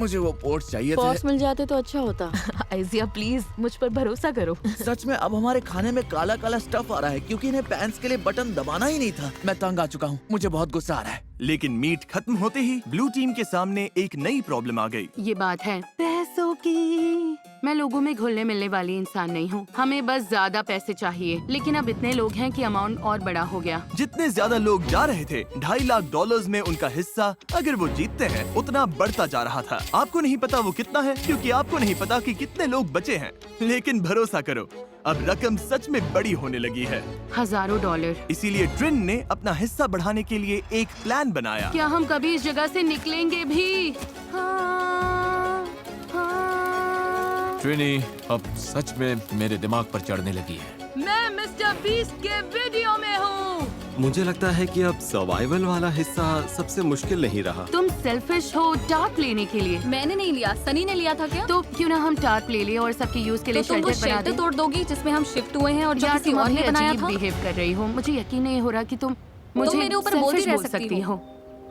मुझे वो पोर्ट्स चाहिए पॉट्स थे। मिल जाते तो अच्छा होता। आइजिया प्लीज, मुझ पर भरोसा करो। सच में अब हमारे खाने में काला काला स्टफ आ रहा है क्योंकि इन्हें पैंट्स के लिए बटन दबाना ही नहीं था। मैं तंग आ चुका हूँ, मुझे बहुत गुस्सा आ रहा है। लेकिन मीट खत्म होते ही ब्लू टीम के सामने एक नई प्रॉब्लम आ गई। ये बात है पैसों की। मैं लोगों में घुलने मिलने वाली इंसान नहीं हूँ। हमें बस ज्यादा पैसे चाहिए, लेकिन अब इतने लोग हैं कि अमाउंट और बड़ा हो गया। जितने ज्यादा लोग जा रहे थे, $2.5 लाख में उनका हिस्सा अगर वो जीतते हैं उतना बढ़ता जा रहा था। आपको नहीं पता वो कितना है, क्योंकि आपको नहीं पता कि कितने लोग बचे हैं। लेकिन भरोसा करो, अब रकम सच में बड़ी होने लगी है, हजारों डॉलर। इसीलिए ट्रिन ने अपना हिस्सा बढ़ाने के लिए एक प्लान बनाया। क्या हम कभी इस जगह से निकलेंगे भी? हाँ, हाँ। ट्रिनी अब सच में मेरे दिमाग पर चढ़ने लगी है। मैं मिस्टर बीस्ट के वीडियो में हूँ। मुझे लगता है कि अब सर्वाइवल वाला हिस्सा सबसे मुश्किल नहीं रहा। तुम सेल्फिश हो टार्प लेने के लिए। मैंने नहीं लिया, सनी ने लिया था क्या? तो क्यों ना हम टार्प ले लिए और सबके यूज के लिए तो तुम वो शेल्टर बना शेल्टर दें? तोड़ दोगी जिसमें हम शिफ्ट हुए हैं और जो यार किसी तुम और ने अपने बनाया अजीब था। बिहेव कर रही हो। मुझे यकीन नहीं हो रहा कि तुम मुझे मेरे ऊपर बोलती selfish रह बोल सकती हो।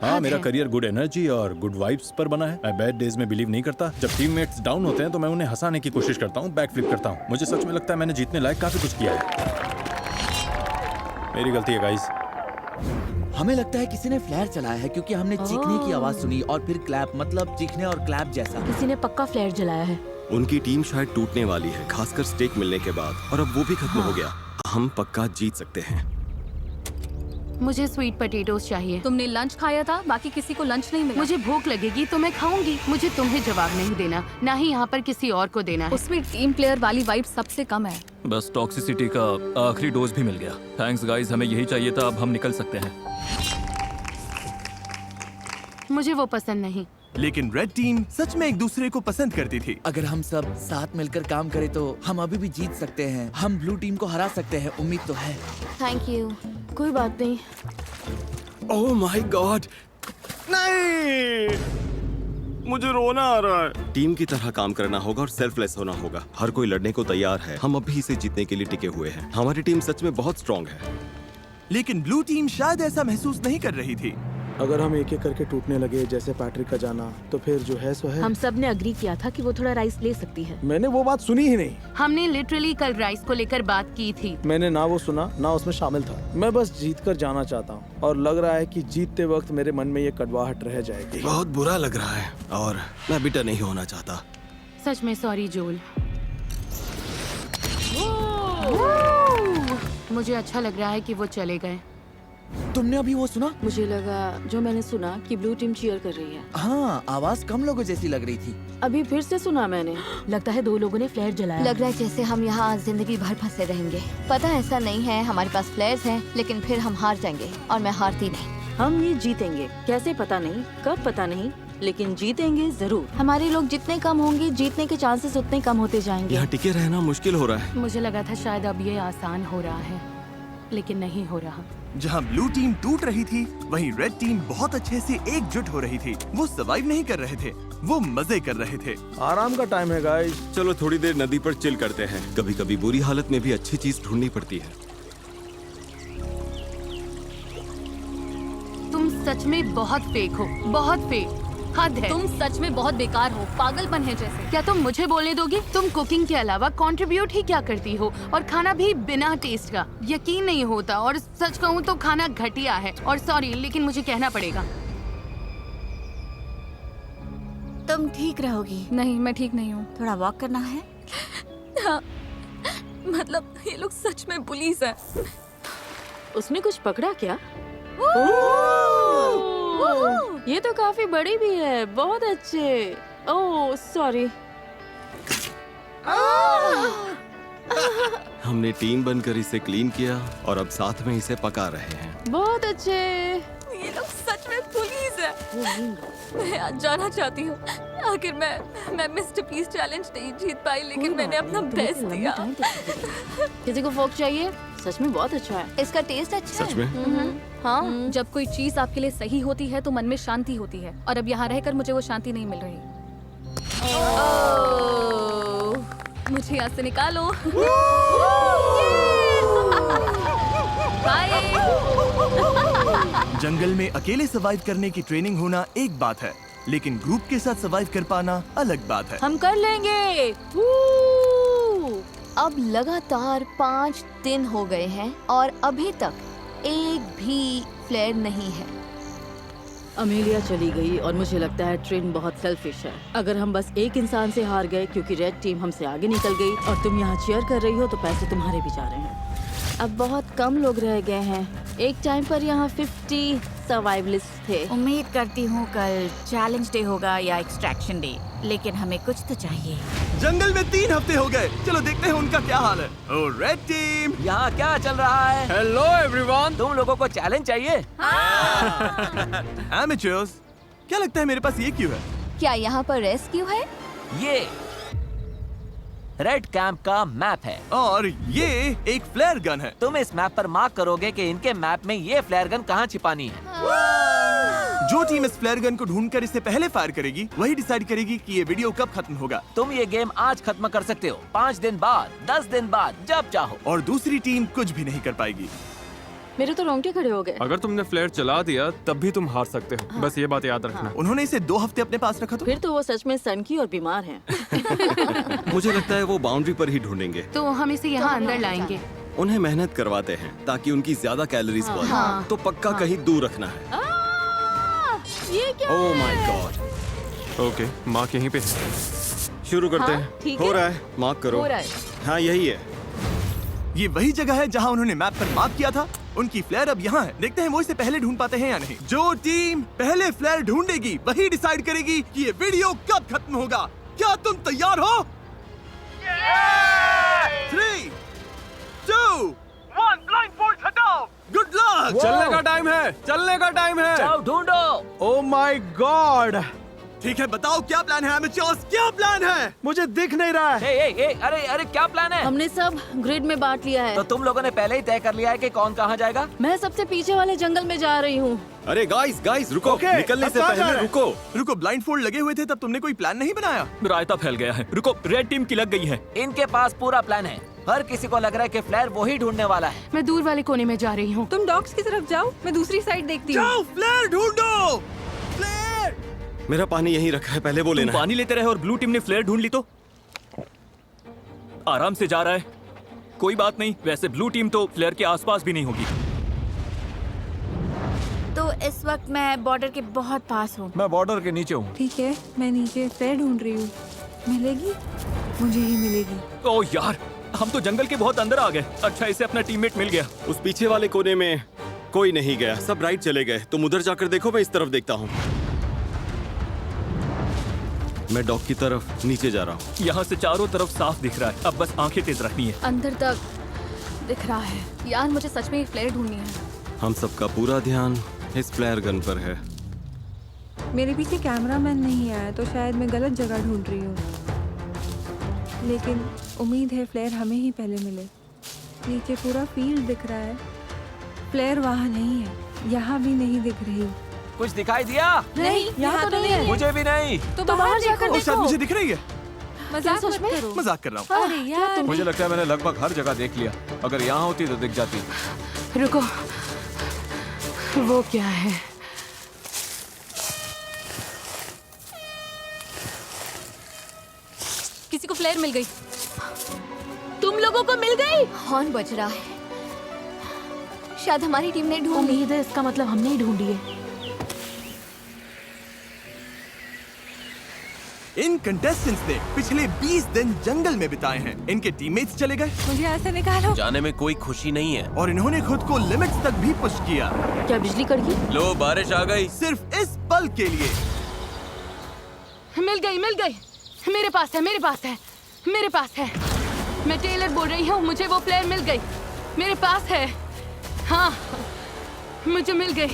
हाँ, मेरा करियर गुड एनर्जी और गुड वाइब्स पर बना है। मैं बैड डेज में बिलीव नहीं करता। जब टीममेट्स डाउन होते हैं तो मैं उन्हें हंसाने की कोशिश करता हूँ, बैक फ्लिप करता हूँ। मुझे सच में लगता है मैंने जीतने लायक काफी कुछ किया है। मेरी गलती है गाइस। हमें लगता है किसी ने फ्लेयर चलाया है क्योंकि हमने चीखने की आवाज सुनी और फिर क्लैप, मतलब चीखने और क्लैप जैसा। किसी ने पक्का फ्लेयर जलाया है। उनकी टीम शायद टूटने वाली है, खासकर स्टेक मिलने के बाद, और अब वो भी खत्म हो गया। हम पक्का जीत सकते हैं। मुझे स्वीट पोटैटोस चाहिए। तुमने लंच खाया था, बाकी किसी को लंच नहीं मिला। मुझे भूख लगेगी तो मैं खाऊंगी। मुझे तुम्हें जवाब नहीं देना, ना ही यहाँ पर किसी और को देना है। उसमें टीम प्लेयर वाली वाइब सबसे कम है। बस टॉक्सिसिटी का आखिरी डोज भी मिल गया। थैंक्स गाइस, हमें यही चाहिए था। अब हम निकल सकते हैं। मुझे वो पसंद नहीं। लेकिन रेड टीम सच में एक दूसरे को पसंद करती थी। अगर हम सब साथ मिलकर काम करें तो हम अभी भी जीत सकते हैं। हम ब्लू टीम को हरा सकते हैं, उम्मीद तो है। Thank you. कोई बात नहीं। ओह माय गॉड, नहीं, मुझे रोना आ रहा है। टीम की तरह काम करना होगा और सेल्फलेस होना होगा। हर कोई लड़ने को तैयार है। हम अभी इसे जीतने के लिए टिके हुए हैं। हमारी टीम सच में बहुत स्ट्रांग है। लेकिन ब्लू टीम शायद ऐसा महसूस नहीं कर रही थी। अगर हम एक एक करके टूटने लगे जैसे पैट्रिक का जाना, तो फिर जो है सो है। हम सब ने अग्री किया था कि वो थोड़ा राइस ले सकती है। मैंने वो बात सुनी ही नहीं। हमने लिटरली कल राइस को लेकर बात की थी। मैंने ना वो सुना ना उसमें शामिल था। मैं बस जीत कर जाना चाहता हूँ और लग रहा है कि जीतते वक्त मेरे मन में ये कड़वाहट रह जाएगी। बहुत बुरा लग रहा है और मैं बिटर नहीं होना चाहता। सच में सॉरी जोल। मुझे अच्छा लग रहा है कि वो चले गए। तुमने अभी वो सुना? मुझे लगा जो मैंने सुना कि ब्लू टीम चीयर कर रही है। हाँ, आवाज कम लोगों जैसी लग रही थी। अभी फिर से सुना मैंने। लगता है 2 लोगों ने फ्लेयर जलाया। लग रहा है जैसे हम यहाँ जिंदगी भर फंसे रहेंगे। पता है ऐसा नहीं है, हमारे पास फ्लेयर्स हैं, लेकिन फिर हम हार जाएंगे और मैं हारती नहीं। हम ये जीतेंगे, कैसे पता नहीं, कब पता नहीं, लेकिन जीतेंगे जरूर। हमारे लोग जितने कम होंगे, जीतने के चांसेस उतने कम होते जाएंगे। यहाँ टिके रहना मुश्किल हो रहा है। मुझे लगा था शायद अब ये आसान हो रहा है, लेकिन नहीं हो रहा। जहाँ ब्लू टीम टूट रही थी, वहीं रेड टीम बहुत अच्छे से एकजुट हो रही थी। वो सर्वाइव नहीं कर रहे थे, वो मजे कर रहे थे। आराम का टाइम है गाइस। चलो थोड़ी देर नदी पर चिल करते हैं। कभी कभी बुरी हालत में भी अच्छी चीज ढूंढनी पड़ती है। तुम सच में बहुत फेक हो, बहुत फेक। हद है। तुम सच में बहुत बेकार हो, पागलपन है जैसे। क्या तुम मुझे बोलने दोगी? तुम कुकिंग के अलावा कंट्रीब्यूट ही क्या करती हो, और खाना भी बिना टेस्ट का। यकीन नहीं होता, और सच कहूँ तो खाना घटिया है। और सॉरी, लेकिन मुझे कहना पड़ेगा। तुम ठीक रहोगी? नहीं, मैं ठीक नहीं हूँ। थोड़ा वॉक करना है? हाँ, मतलब ये लोग सच में पुलिस है। उसने कुछ पकड़ा क्या? ये तो काफी बड़ी भी है। बहुत अच्छे। Oh sorry. हमने टीम बनकर इसे क्लीन किया और अब साथ में इसे पका रहे हैं। बहुत अच्छे। ये लोग सच में पुलिस है। मैं आज जाना चाहती हूँ। आखिर मैं मिस्टर पीस चैलेंज नहीं जीत पाई, लेकिन मैंने अपना बेस्ट दिया। किसी को फोक चाहिए? सच में बहुत अच्छा है। इसका टेस्ट अच्छा सच है। में? हाँ, जब कोई चीज आपके लिए सही होती है तो मन में शांति होती है, और अब यहाँ रहकर मुझे वो शांति नहीं मिल रही। मुझे यहाँ से निकालो। बाय। जंगल में अकेले सर्वाइव करने की ट्रेनिंग होना एक बात है, लेकिन ग्रुप के साथ सर्वाइव कर पाना अलग बात है। हम कर लेंगे। अब लगातार 5 दिन हो गए हैं और अभी तक एक भी फ्लेयर नहीं है। अमेलिया चली गई और मुझे लगता है ट्रेन बहुत सेल्फिश है। अगर हम बस एक इंसान से हार गए क्योंकि रेड टीम हमसे आगे निकल गई और तुम यहाँ चीयर कर रही हो, तो पैसे तुम्हारे भी जा रहे हैं। अब बहुत कम लोग रह गए हैं। एक टाइम पर यहाँ 50 सर्वाइवलिस्ट थे। उम्मीद करती हूँ कल चैलेंज डे होगा या एक्सट्रैक्शन डे, लेकिन हमें कुछ तो चाहिए। जंगल में 3 हफ्ते हो गए। चलो देखते हैं उनका क्या हाल है। ओ रेड टीम, यहाँ क्या चल रहा है? Hello everyone. तुम लोगों को चैलेंज चाहिए? एमेचर्स, क्या लगता है मेरे पास ये क्यों है? क्या यहाँ पर रेस्क्यू है? ये रेड कैंप का मैप है और ये एक फ्लेयर गन है। तुम इस मैप पर मार्क करोगे कि इनके मैप में ये फ्लेयर गन कहाँ छिपानी है। जो टीम इस फ्लेयर गन को ढूंढकर इसे पहले फायर करेगी, वही डिसाइड करेगी कि ये वीडियो कब खत्म होगा। तुम ये गेम आज खत्म कर सकते हो, 5 दिन बाद, 10 दिन बाद, जब चाहो। और दूसरी टीम कुछ भी नहीं कर पाएगी। मेरे तो रोंगटे खड़े हो गए। अगर तुमने फ्लेयर चला दिया तब भी तुम हार सकते हो। हाँ। बस ये बात याद रखना। उन्होंने इसे 2 हफ्ते अपने पास रखा। फिर तो वो सच में सनकी और बीमार हैं। मुझे लगता है वो बाउंड्री पर ही ढूंढेंगे। तो हम इसे यहाँ अंदर लाएंगे। उन्हें मेहनत करवाते हैं ताकि उनकी ज्यादा कैलोरीज बढ़े। हाँ। तो पक्का कहीं दूर रखना है। ये क्या oh my God. Okay, mark यहीं पे। शुरू करते हाँ, हैं। ठीक हो है। रहा है, मार्क करो। हो रहा है। हाँ यही है। ये वही जगह है जहाँ उन्होंने मैप पर मार्क किया था। उनकी फ्लेयर अब यहाँ है। देखते हैं वो इसे पहले ढूंढ पाते हैं या नहीं। जो टीम पहले फ्लेयर ढूंढेगी वही डिसाइड करेगी कि ये वीडियो कब खत्म होगा। क्या तुम तैयार हो? 3, 2, 1, ब्लाइंडफोल्ड हटाओ। Good luck. चलने का टाइम है, चलने का टाइम है। जाओ ढूंढो। Oh my God. ठीक है, बताओ क्या प्लान है एमेचर्स, क्या प्लान है? मुझे दिख नहीं रहा है। अरे क्या प्लान है? हमने सब ग्रिड में बांट लिया है। तो तुम लोगों ने पहले ही तय कर लिया है कि कौन कहाँ जाएगा? मैं सबसे पीछे वाले जंगल में जा रही हूँ। अरे गाइस रुको। Okay, निकलने अब से कहाँ जा पहले रहे हैं? रुको। ब्लाइंडफोल्ड लगे हुए थे तब तुमने कोई प्लान नहीं बनाया? रायता फैल गया है। रुको, रेड टीम की लग गई है। इनके पास पूरा प्लान है। हर किसी को लग रहा है कि फ्लेयर वो ही ढूंढने वाला है। मैं दूर वाले कोने में जा रही हूँ। तुम डॉग्स की तरफ जाओ, मैं दूसरी साइड देखती हूँ। जाओ, फ्लेयर ढूंढो। फ्लेयर। मेरा पानी यहीं रखा है, पहले वो लेना है। पानी लेते रहे और ब्लू टीम ने फ्लेयर ढूंढ ली तो आराम से जा रहा है। कोई बात नहीं, वैसे ब्लू टीम तो फ्लेयर के आसपास भी नहीं होगी। तो इस वक्त मैं बॉर्डर के बहुत पास हूँ। मैं बॉर्डर के नीचे हूँ। ठीक है, मैं नीचे फ्लेयर ढूंढ रही हूँ। मिलेगी? मुझे ही मिलेगी। ओह यार, हम तो जंगल के बहुत अंदर आ गए। अच्छा, इसे अपना टीममेट मिल गया। उस पीछे वाले कोने में कोई नहीं गया, सब राइट चले गए। तुम उधर जाकर देखो, मैं इस तरफ देखता हूँ। मैं डॉग की तरफ नीचे जा रहा हूँ। यहाँ से चारों तरफ साफ दिख रहा है। अब बस आंखें तेज रखनी है। अंदर तक दिख रहा है। यार मुझे सच में एक फ्लेयर ढूंढनी है। हम सबका पूरा ध्यान इस फ्लेयर गन पर है। मेरे पीछे कैमरामैन नहीं आया तो शायद मैं गलत जगह ढूंढ रही हूँ, लेकिन उम्मीद है फ्लेयर हमें ही पहले मिले। नीचे पूरा फील्ड दिख रहा है, फ्लेयर वहाँ नहीं है, यहाँ भी नहीं दिख रही। कुछ दिखाई दिया? नहीं, यहाँ तो नहीं है। मुझे भी नहीं। तो बाहर जाकर ओ, शायद मुझे दिख रही है। मजाक मत करो। मजाक कर रहा हूँ। अरे यार, मुझे लगता है मैंने लगभग हर जगह देख लिया। अगर यहाँ होती तो दिख जाती। रुको, वो क्या है? किसी को फ्लेयर मिल गई। तुम लोगों को मिल गई? हॉर्न बज रहा है। शायद हमारी टीम ने ढूंढ ली। उम्मीद है इसका मतलब हमने ही ढूंढी है। इन कंटेस्टेंट्स ने पिछले 20 दिन जंगल में बिताए हैं। इनके टीममेट्स चले गए। मुझे ऐसे निकालो। जाने में कोई खुशी नहीं है। और इन्होंने खुद को लिमिट्स तक भी पुश किया। क्या बिजली कड़की? लो बारिश आ गई। सिर्फ इस पल के लिए। मिल गई, मिल गई। मेरे पास है, मेरे पास है, मेरे पास है। मैं टेलर बोल रही हूँ, मुझे वो प्लेयर मिल गई। मेरे पास है। हाँ, मुझे मिल गई।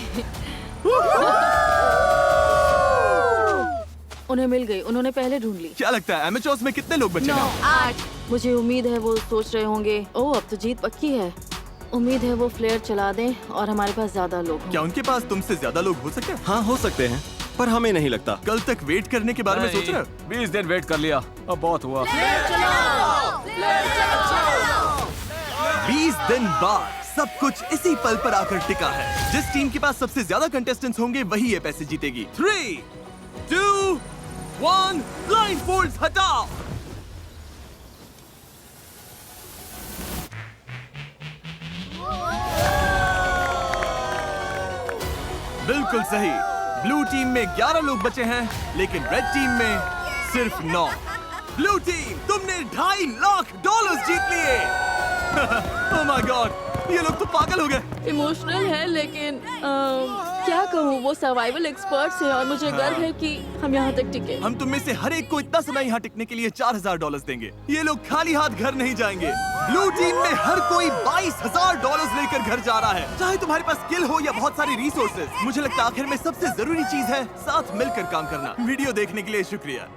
उन्हें मिल गई, उन्होंने पहले ढूंढ ली। क्या लगता है एमेचर्स में कितने लोग बचे हैं? 8। मुझे उम्मीद है वो सोच रहे होंगे, ओह अब तो जीत पक्की है। उम्मीद है वो फ्लेयर चला दें और हमारे पास ज्यादा लोग हों। क्या उनके पास तुमसे ज्यादा लोग हो सकते हैं? हाँ हो सकते हैं, पर हमें नहीं लगता। कल तक वेट करने के बारे में सोच रहे हो? 20 दिन वेट कर लिया, अब बहुत हुआ। 20 दिन बाद सब कुछ इसी पल पर आकर टिका है। जिस टीम के पास सबसे ज्यादा कंटेस्टेंट्स होंगे वही ये पैसे जीतेगी। 3, 2, 1, ब्लाइंडफोल्ड्स हटाओ। बिल्कुल सही। ब्लू टीम में 11 लोग बचे हैं, लेकिन रेड टीम में सिर्फ 9। ब्लू टीम, तुमने $2.5 लाख जीत लिए। ओह माय गॉड, ये लोग तो पागल हो गए। इमोशनल है, लेकिन क्या कहूँ, वो सर्वाइवल एक्सपर्ट्स हैं और मुझे गर्व है कि हम यहाँ तक टिके। हम तुम में से हर एक को इतना समय यहाँ टिकने के लिए $4,000 देंगे। ये लोग खाली हाथ घर नहीं जाएंगे। ब्लू टीम में हर कोई $22,000 लेकर घर जा रहा है। चाहे तुम्हारे पास स्किल हो या बहुत सारी रिसोर्सेज, मुझे लगता है आखिर में सबसे जरूरी चीज है साथ मिलकर काम करना। वीडियो देखने के लिए शुक्रिया।